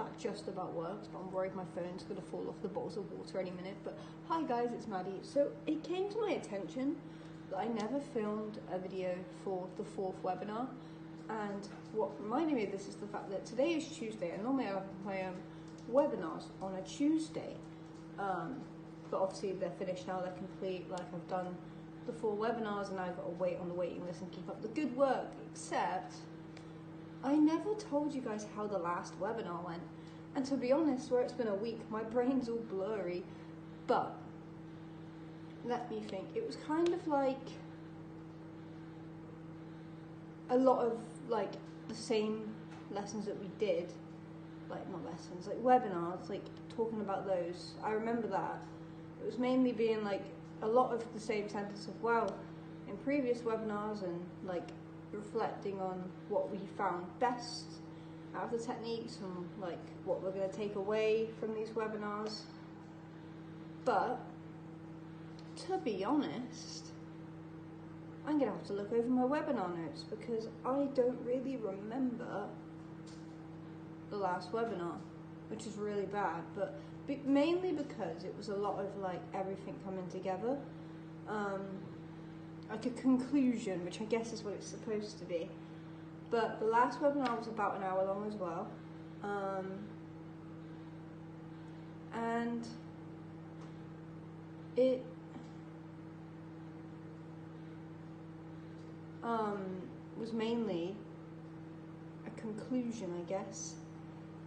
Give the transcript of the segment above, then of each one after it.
that just about works, but I'm worried my phone's going to fall off the bottles of water any minute. But hi guys, it's Maddie. So it came to my attention that I never filmed a video for the 4th webinar, and what reminded me of this is the fact that today is Tuesday, and normally I have my webinars on a Tuesday, but obviously they're finished now, they're complete. Like, I've done the 4 webinars and I've got to wait on the waiting list and keep up the good work, except I never told you guys how the last webinar went. And to be honest, where it's been a week, my brain's all blurry. But let me think. It was kind of like a lot of like the same lessons that we did, like not lessons, like webinars, like talking about those. I remember that. It was mainly being like a lot of the same sentence of, well, in previous webinars, and like reflecting on what we found best out of the techniques and like what we're going to take away from these webinars. But to be honest, I'm going to have to look over my webinar notes because I don't really remember the last webinar, which is really bad, but mainly because it was a lot of like everything coming together, like a conclusion, which I guess is what it's supposed to be. But the last webinar was about an hour long as well, and it was mainly a conclusion, I guess,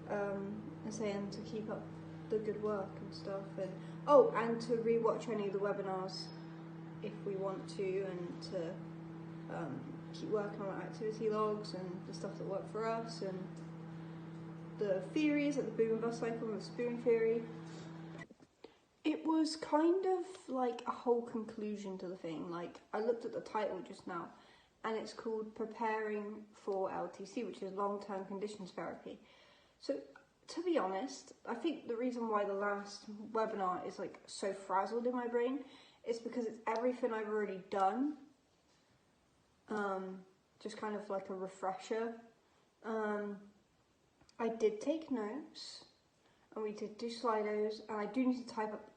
and saying to keep up the good work and stuff, and and to rewatch any of the webinars if we want to, and to keep working on activity logs and the stuff that worked for us, and the theories like the boom and bust cycle and the spoon theory. It was kind of like a whole conclusion to the thing. Like, I looked at the title just now, and it's called Preparing for LTC, which is long-term conditions therapy. So to be honest, I think the reason why the last webinar is like so frazzled in my brain is because it's everything I've already done, just kind of like a refresher. I did take notes, and we did do Slidos, and I do need to type up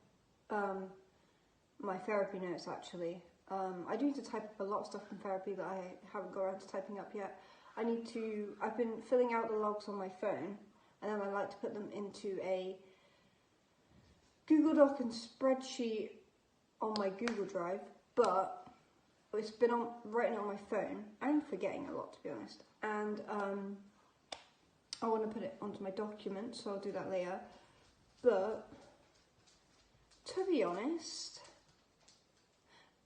my therapy notes actually. I do need to type up a lot of stuff from therapy that I haven't got around to typing up yet. I've been filling out the logs on my phone, and then I like to put them into a Google Doc and spreadsheet on my Google Drive, but it's been on writing it on my phone. I'm forgetting a lot, to be honest, and I want to put it onto my document, so I'll do that later. But to be honest,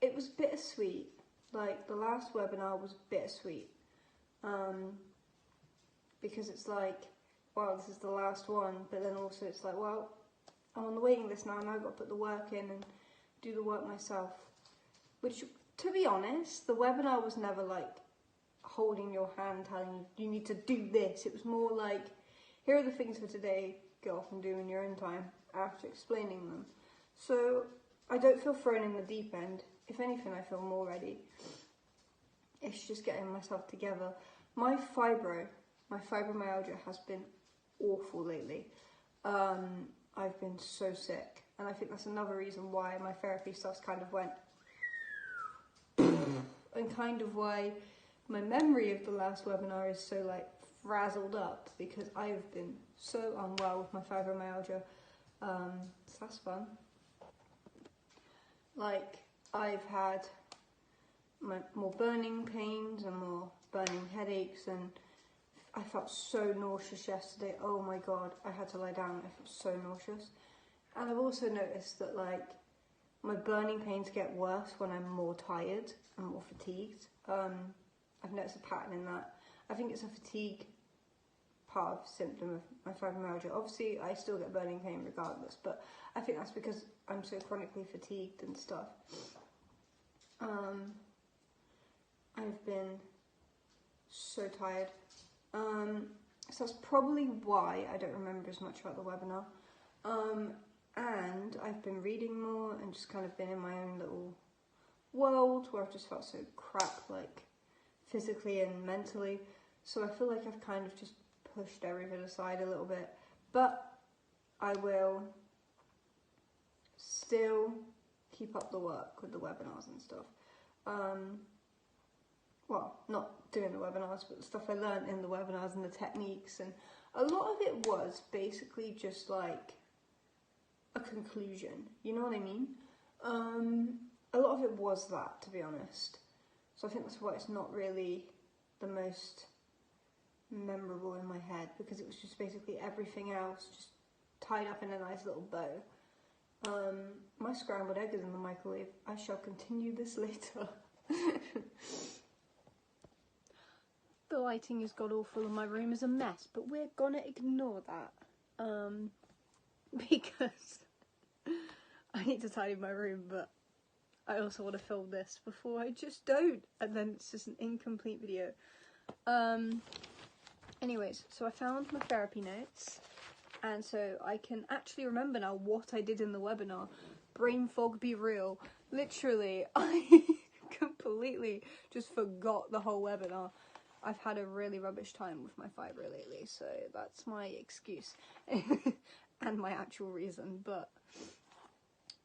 it was bittersweet. Like, the last webinar was bittersweet, because it's like, wow, this is the last one, but then also it's like, well, I'm on the waiting list now, and I've got to put the work in and do the work myself. Which, to be honest, the webinar was never like holding your hand, telling you need to do this. It was more like, here are the things for today, go off and do in your own time, after explaining them. So I don't feel thrown in the deep end. If anything, I feel more ready. It's just getting myself together. My fibromyalgia has been awful lately. I've been so sick, and I think that's another reason why my therapy stuff kind of went and kind of why my memory of the last webinar is so like frazzled up, because I've been so unwell with my fibromyalgia. So that's fun. Like, I've had more burning pains and more burning headaches, and I felt so nauseous yesterday. Oh my god, I had to lie down. I felt so nauseous. And I've also noticed that like my burning pains get worse when I'm more tired and more fatigued. I've noticed a pattern in that. I think it's a fatigue part of symptom of my fibromyalgia. Obviously, I still get burning pain regardless, but I think that's because I'm so chronically fatigued and stuff. I've been so tired. So that's probably why I don't remember as much about the webinar. And I've been reading more and just kind of been in my own little world where I've just felt so crap, like physically and mentally. So I feel like I've kind of just pushed everything aside a little bit. but I will still keep up the work with the webinars and stuff. Well, not doing the webinars, but the stuff I learned in the webinars and the techniques, and a lot of it was basically just like a conclusion, you know what I mean? A lot of it was that, to be honest. So I think that's why it's not really the most memorable in my head, because it was just basically everything else just tied up in a nice little bow. My scrambled egg is in the microwave. I shall continue this later. The lighting is god awful and my room is a mess, but we're gonna ignore that. Because I need to tidy my room, but I also want to film this before I just don't, and then it's just an incomplete video. Anyways, so I found my therapy notes, and so I can actually remember now what I did in the webinar. Brain fog be real. Literally, I completely just forgot the whole webinar. I've had a really rubbish time with my fibro lately, so that's my excuse and my actual reason. But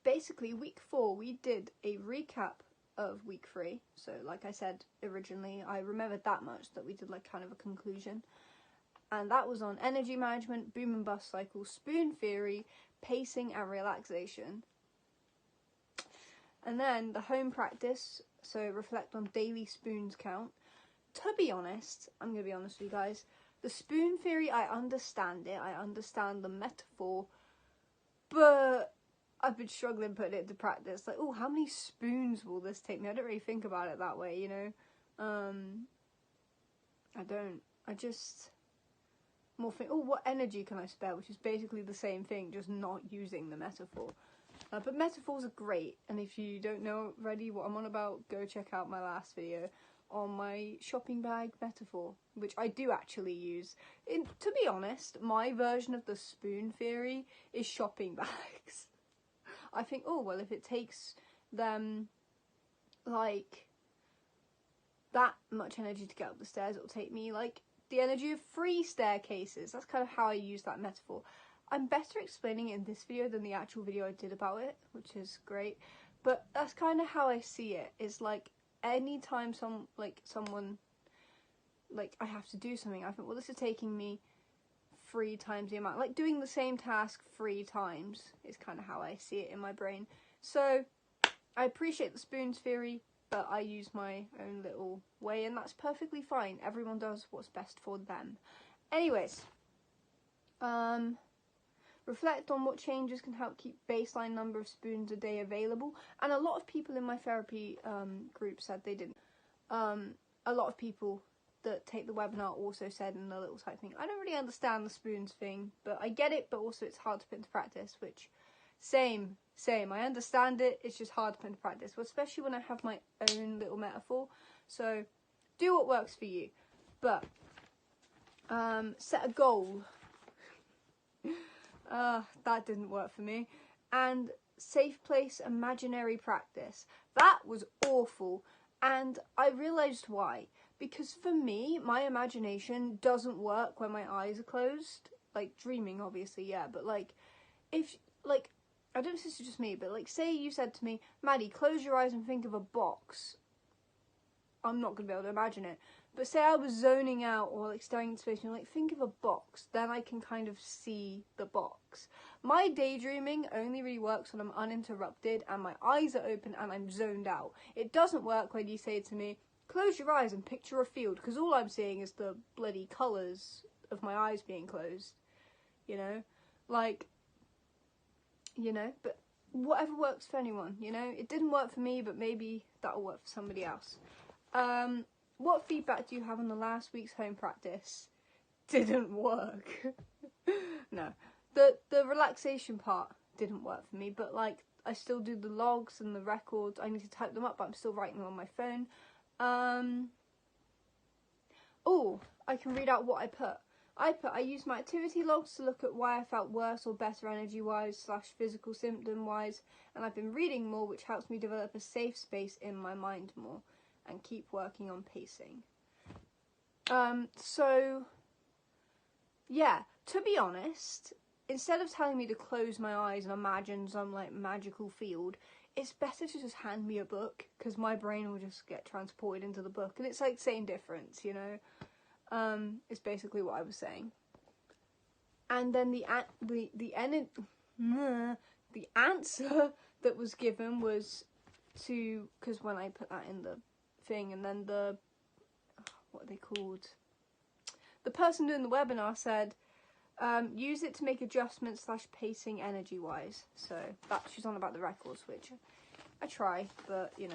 basically, week 4 we did a recap of week 3. So like I said originally, I remembered that much, that we did like kind of a conclusion, and that was on energy management, boom and bust cycle, spoon theory, pacing and relaxation. And then the home practice, so reflect on daily spoons count. To be honest, I'm going to be honest with you guys, the spoon theory, I understand it, I understand the metaphor, but I've been struggling putting it into practice. Like, oh, how many spoons will this take me? I don't really think about it that way, you know. I don't. I just more think, oh, what energy can I spare? Which is basically the same thing, just not using the metaphor. But metaphors are great, and if you don't know already what I'm on about, go check out my last video on my shopping bag metaphor, which I do actually use. To be honest, my version of the spoon theory is shopping bags. I think, oh, well, if it takes them, like, that much energy to get up the stairs, it'll take me, like, the energy of 3 staircases. That's kind of how I use that metaphor. I'm better explaining it in this video than the actual video I did about it, which is great. But that's kind of how I see it. It's like, anytime someone, I have to do something, I think, well, this is taking me 3 times the amount. Like, doing the same task 3 times is kind of how I see it in my brain. So, I appreciate the spoons theory, but I use my own little way, and that's perfectly fine. Everyone does what's best for them. Anyways, reflect on what changes can help keep baseline number of spoons a day available. And a lot of people in my therapy group said they didn't. A lot of people that take the webinar also said in the little type thing, I don't really understand the spoons thing, but I get it, but also it's hard to put into practice, which, same. I understand it, it's just hard to put into practice, well, especially when I have my own little metaphor. So, do what works for you. But, set a goal. That didn't work for me. And safe place imaginary practice. That was awful, and I realised why. Because for me, my imagination doesn't work when my eyes are closed. Like, dreaming, obviously, yeah, but like, if, like, I don't know if this is just me, but like, say you said to me, Maddie, close your eyes and think of a box. I'm not going to be able to imagine it. But say I was zoning out or like staring into space and like, think of a box, then I can kind of see the box. My daydreaming only really works when I'm uninterrupted and my eyes are open and I'm zoned out. It doesn't work when you say to me, close your eyes and picture a field, because all I'm seeing is the bloody colours of my eyes being closed, you know? Like, you know, but whatever works for anyone, you know? It didn't work for me, but maybe that'll work for somebody else. What feedback do you have on the last week's home practice? Didn't work. No. The relaxation part didn't work for me, but like, I still do the logs and the records. I need to type them up, but I'm still writing them on my phone. Oh, I can read out what I put. I used my activity logs to look at why I felt worse or better energy-wise / physical symptom-wise, and I've been reading more, which helps me develop a safe space in my mind more and keep working on pacing. So, yeah, to be honest, instead of telling me to close my eyes and imagine some like magical field, it's better to just hand me a book, because my brain will just get transported into the book, and it's like same difference, you know. It's basically what I was saying. And then the answer that was given was to, because when I put that in the thing, and then what are they called? The person doing the webinar said, use it to make adjustments / pacing energy wise. So that, she's on about the records, which I try, but you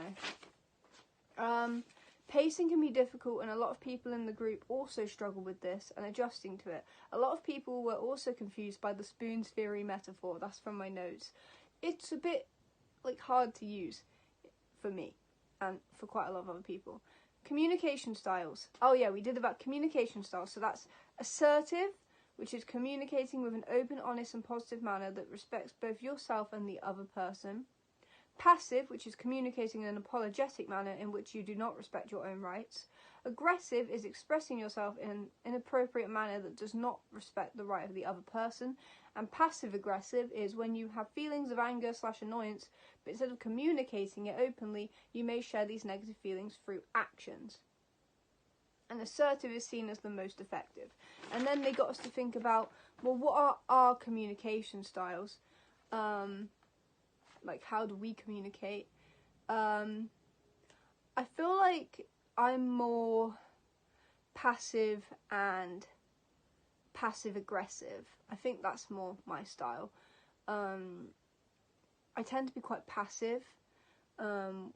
know. Pacing can be difficult, and a lot of people in the group also struggle with this and adjusting to it. A lot of people were also confused by the spoons theory metaphor. That's from my notes. It's a bit like hard to use for me and for quite a lot of other people. Communication styles. Oh yeah, we did about communication styles. So that's assertive, which is communicating with an open, honest and positive manner that respects both yourself and the other person. Passive, which is communicating in an apologetic manner in which you do not respect your own rights. Aggressive is expressing yourself in an inappropriate manner that does not respect the right of the other person. And passive-aggressive is when you have feelings of anger / annoyance, but instead of communicating it openly, you may share these negative feelings through actions. And assertive is seen as the most effective. And then they got us to think about, well, what are our communication styles? Like, how do we communicate? I feel like I'm more passive and passive-aggressive. I think that's more my style. I tend to be quite passive,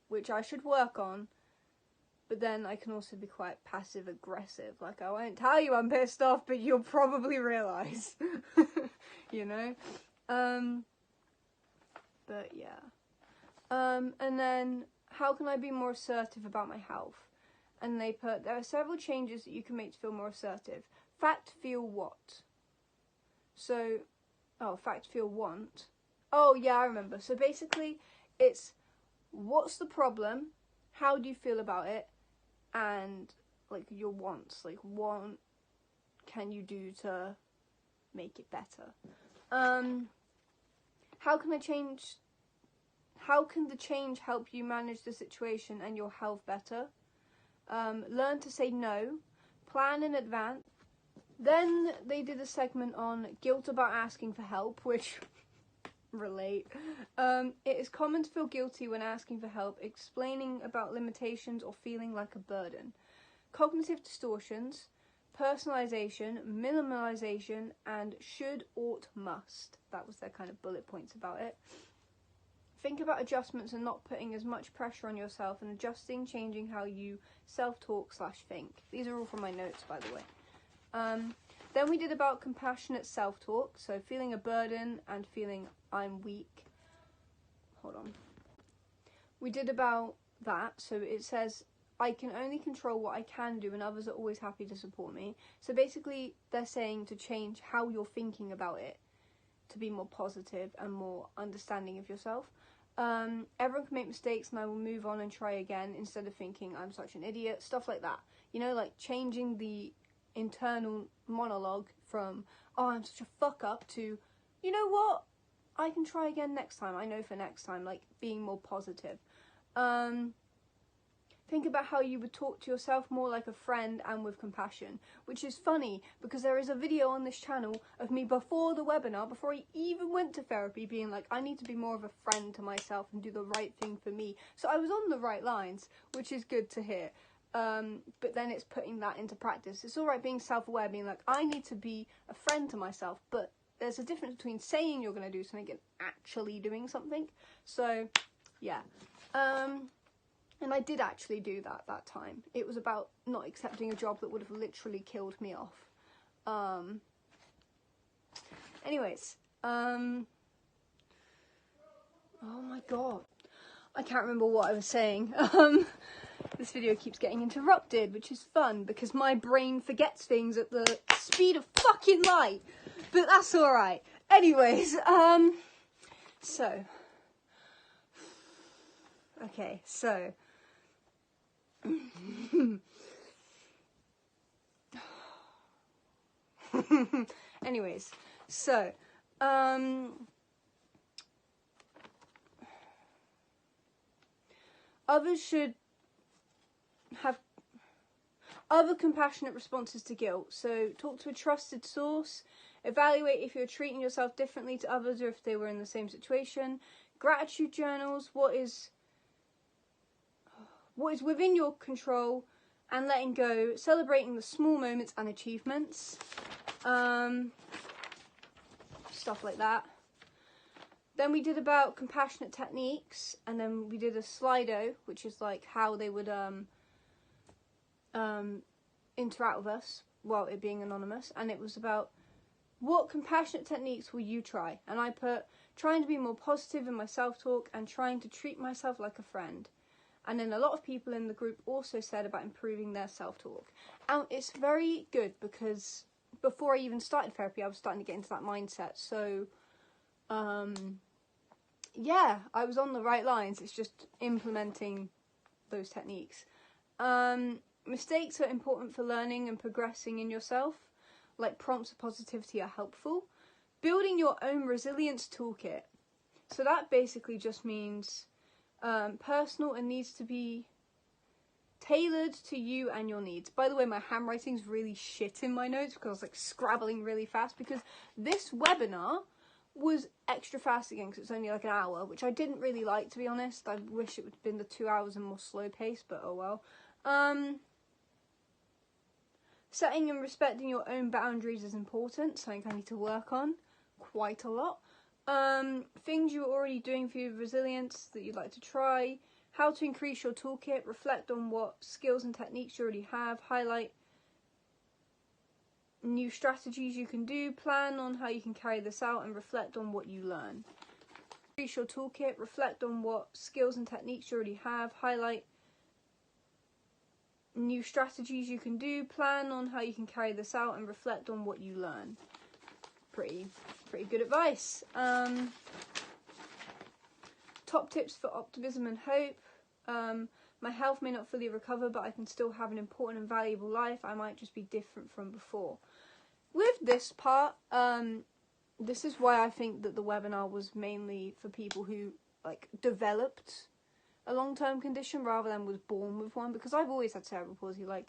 which I should work on, but then I can also be quite passive-aggressive. Like, I won't tell you I'm pissed off, but you'll probably realise, you know? But yeah. And then, how can I be more assertive about my health? And they put, there are several changes that you can make to feel more assertive. Fact, feel, what? So, fact, feel, want. Oh yeah, I remember. So basically, it's what's the problem? How do you feel about it? And like your wants. Like, what can you do to make it better? How can the change help you manage the situation and your health better? Learn to say no. Plan in advance. Then they did a segment on guilt about asking for help, which relate. It is common to feel guilty when asking for help, explaining about limitations or feeling like a burden. Cognitive distortions. Personalization, minimalization, and should, ought, must. That was their kind of bullet points about it. Think about adjustments and not putting as much pressure on yourself, and adjusting, changing how you self-talk / think. These are all from my notes, by the way. Then we did about compassionate self-talk, so feeling a burden and feeling I'm weak. Hold on. We did about that, so it says, I can only control what I can do and others are always happy to support me. So basically they're saying to change how you're thinking about it to be more positive and more understanding of yourself. Everyone can make mistakes and I will move on and try again instead of thinking I'm such an idiot, stuff like that. You know, like changing the internal monologue from, oh, I'm such a fuck up, to, you know what, I can try again next time, I know for next time, like being more positive. Think about how you would talk to yourself more like a friend and with compassion, which is funny because there is a video on this channel of me before the webinar, before I even went to therapy, being like, I need to be more of a friend to myself and do the right thing for me. So I was on the right lines, which is good to hear. But then it's putting that into practice. It's all right being self-aware, being like, I need to be a friend to myself, but there's a difference between saying you're going to do something and actually doing something. So, yeah. And I did actually do that time. It was about not accepting a job that would have literally killed me off. Anyways, oh my god. I can't remember what I was saying. This video keeps getting interrupted, which is fun because my brain forgets things at the speed of fucking light. But that's alright. Anyways, okay, so Anyways, so, others should have other compassionate responses to guilt. So talk to a trusted source. Evaluate if you're treating yourself differently to others or if they were in the same situation. Gratitude journals. What is within your control and letting go. Celebrating the small moments and achievements. Stuff like that. Then we did about compassionate techniques, and then we did a Slido, which is like how they would interact with us while it being anonymous, and it was about what compassionate techniques will you try? And I put trying to be more positive in my self-talk and trying to treat myself like a friend. And then a lot of people in the group also said about improving their self-talk. And it's very good because before I even started therapy, I was starting to get into that mindset. So, yeah, I was on the right lines. It's just implementing those techniques. Mistakes are important for learning and progressing in yourself. Like prompts of positivity are helpful. Building your own resilience toolkit. So that basically just means personal and needs to be tailored to you and your needs. By the way, my handwriting's really shit in my notes because I was like scrabbling really fast because this webinar was extra fast again because it's only like an hour, which I didn't really like, to be honest. I wish it would have been the 2 hours and more slow paced, but oh well. Setting and respecting your own boundaries is important, something I need to work on quite a lot. Things you're already doing for your resilience that you'd like to try. How to increase your toolkit. Reflect on what skills and techniques you already have. Highlight new strategies you can do. Plan on how you can carry this out and reflect on what you learn. Increase your toolkit. Reflect on what skills and techniques you already have. Highlight new strategies you can do. Plan on how you can carry this out and reflect on what you learn. Pretty good advice. Top tips for optimism and hope. My health may not fully recover, but I can still have an important and valuable life. I might just be different from before. With this part, this is why I think that the webinar was mainly for people who like developed a long-term condition rather than was born with one, because I've always had cerebral palsy. Like,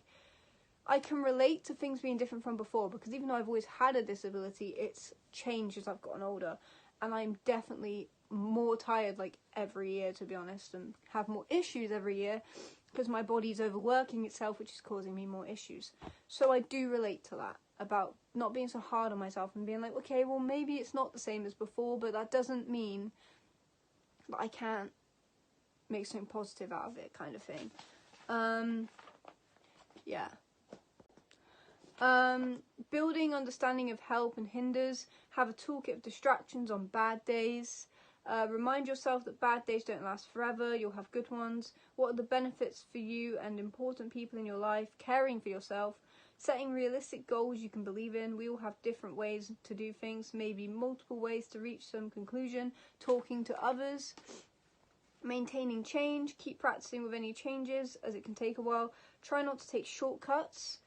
I can relate to things being different from before, because even though I've always had a disability, it's changed as I've gotten older, and I'm definitely more tired like every year, to be honest, and have more issues every year because my body's overworking itself, which is causing me more issues. So I do relate to that, about not being so hard on myself and being like, okay, well maybe it's not the same as before, but that doesn't mean that I can't make something positive out of it, kind of thing. Yeah. Building understanding of help and hinders. Have a toolkit of distractions on bad days. Remind yourself that bad days don't last forever. You'll have good ones. What are the benefits for you and important people in your life? Caring for yourself. Setting realistic goals you can believe in. We all have different ways to do things, maybe multiple ways to reach some conclusion. Talking to others. Maintaining change. Keep practicing with any changes, as it can take a while. Try not to take shortcuts.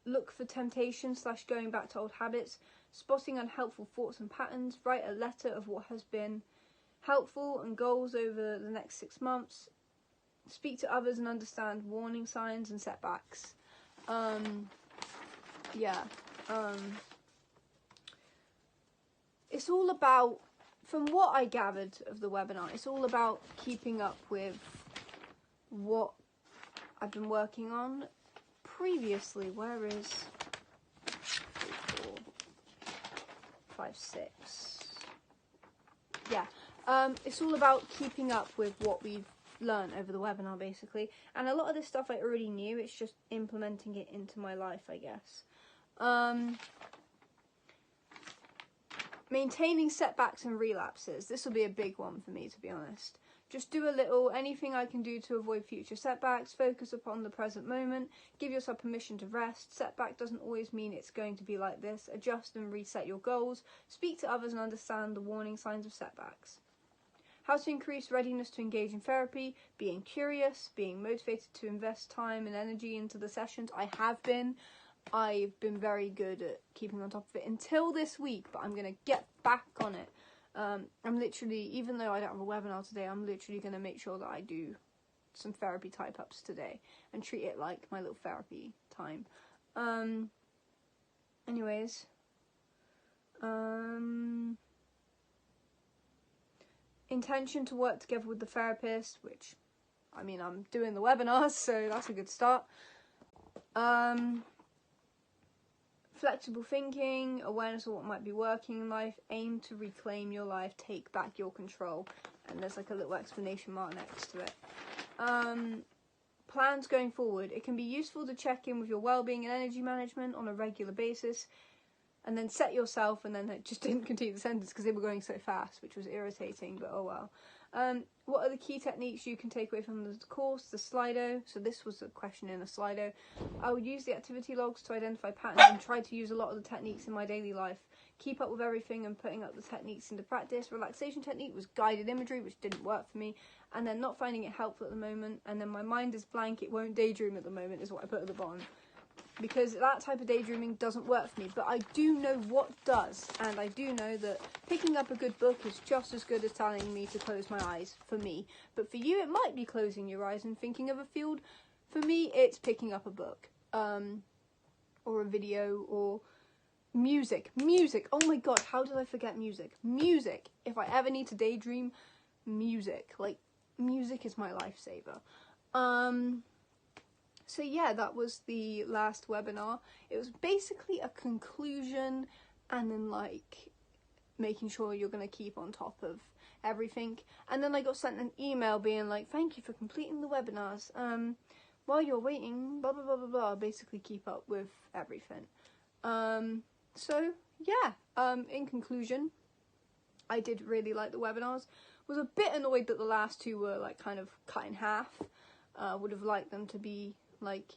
Look for temptation / going back to old habits. Spotting unhelpful thoughts and patterns. Write a letter of what has been helpful and goals over the next 6 months. Speak to others and understand warning signs and setbacks. It's all about, from what I gathered of the webinar, it's all about keeping up with what I've been working on previously. Where is 3, 4, 5, 6? Yeah, it's all about keeping up with what we've learned over the webinar, basically. And a lot of this stuff I already knew. It's just implementing it into my life, I guess. Maintaining setbacks and relapses. This will be a big one for me, to be honest. Just do a little, anything I can do to avoid future setbacks. Focus upon the present moment. Give yourself permission to rest. Setback doesn't always mean it's going to be like this. Adjust and reset your goals. Speak to others and understand the warning signs of setbacks. How to increase readiness to engage in therapy. Being curious. Being motivated to invest time and energy into the sessions. I have been. I've been very good at keeping on top of it until this week, but I'm going to get back on it. I'm literally, even though I don't have a webinar today, I'm literally going to make sure that I do some therapy type ups today and treat it like my little therapy time. Anyways, intention to work together with the therapist, which, I mean, I'm doing the webinars, so that's a good start. Flexible thinking, awareness of what might be working in life, aim to reclaim your life, take back your control, and there's like a little exclamation mark next to it. Plans going forward. It can be useful to check in with your well-being and energy management on a regular basis, and then set yourself, and then I just didn't continue the sentence because they were going so fast, which was irritating, but oh well. What are the key techniques you can take away from the course? The Slido. So this was a question in a Slido. I would use the activity logs to identify patterns and try to use a lot of the techniques in my daily life. Keep up with everything and putting up the techniques into practice. Relaxation technique was guided imagery, which didn't work for me. And then not finding it helpful at the moment. And then my mind is blank, it won't daydream at the moment, is what I put at the bottom. Because that type of daydreaming doesn't work for me, but I do know what does, and I do know that picking up a good book is just as good as telling me to close my eyes, for me. But for you, it might be closing your eyes and thinking of a field. For me, it's picking up a book, or a video, or music. Music, oh my god, how did I forget music? Music, if I ever need to daydream, music. Like, music is my lifesaver. So yeah, that was the last webinar. It was basically a conclusion and then like making sure you're going to keep on top of everything. And then I got sent an email being like, thank you for completing the webinars. While you're waiting, blah, blah, blah, blah, blah. Basically keep up with everything. So yeah, in conclusion, I did really like the webinars. Was a bit annoyed that the last two were like kind of cut in half. Would have liked them to be like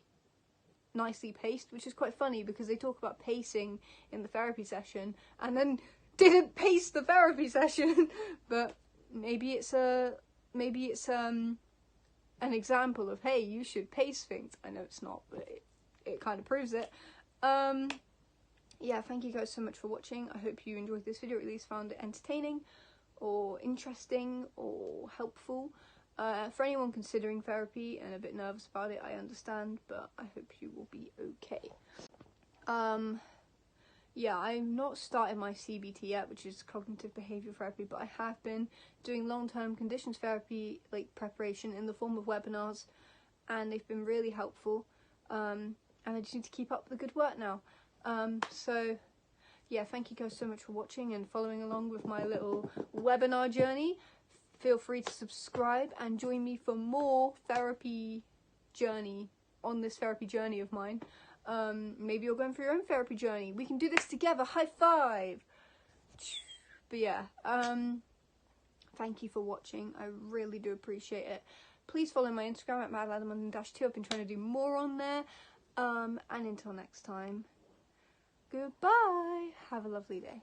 nicely paced, which is quite funny because they talk about pacing in the therapy session and then didn't pace the therapy session. But maybe it's an example of, hey, you should pace things. I know it's not, but it kind of proves it. Yeah, thank you guys so much for watching. I hope you enjoyed this video, or at least found it entertaining or interesting or helpful. For anyone considering therapy and a bit nervous about it, I understand, but I hope you will be okay. Yeah, I'm not started my CBT yet, which is cognitive behavioural therapy, but I have been doing long-term conditions therapy, like preparation in the form of webinars, and they've been really helpful. And I just need to keep up the good work now. So yeah, thank you guys so much for watching and following along with my little webinar journey. Feel free to subscribe and join me for more therapy journey on this therapy journey of mine. Maybe you're going for your own therapy journey. We can do this together. High five! But yeah, thank you for watching. I really do appreciate it. Please follow my Instagram at Madalada Munden -2. I've been trying to do more on there. And until next time, goodbye. Have a lovely day.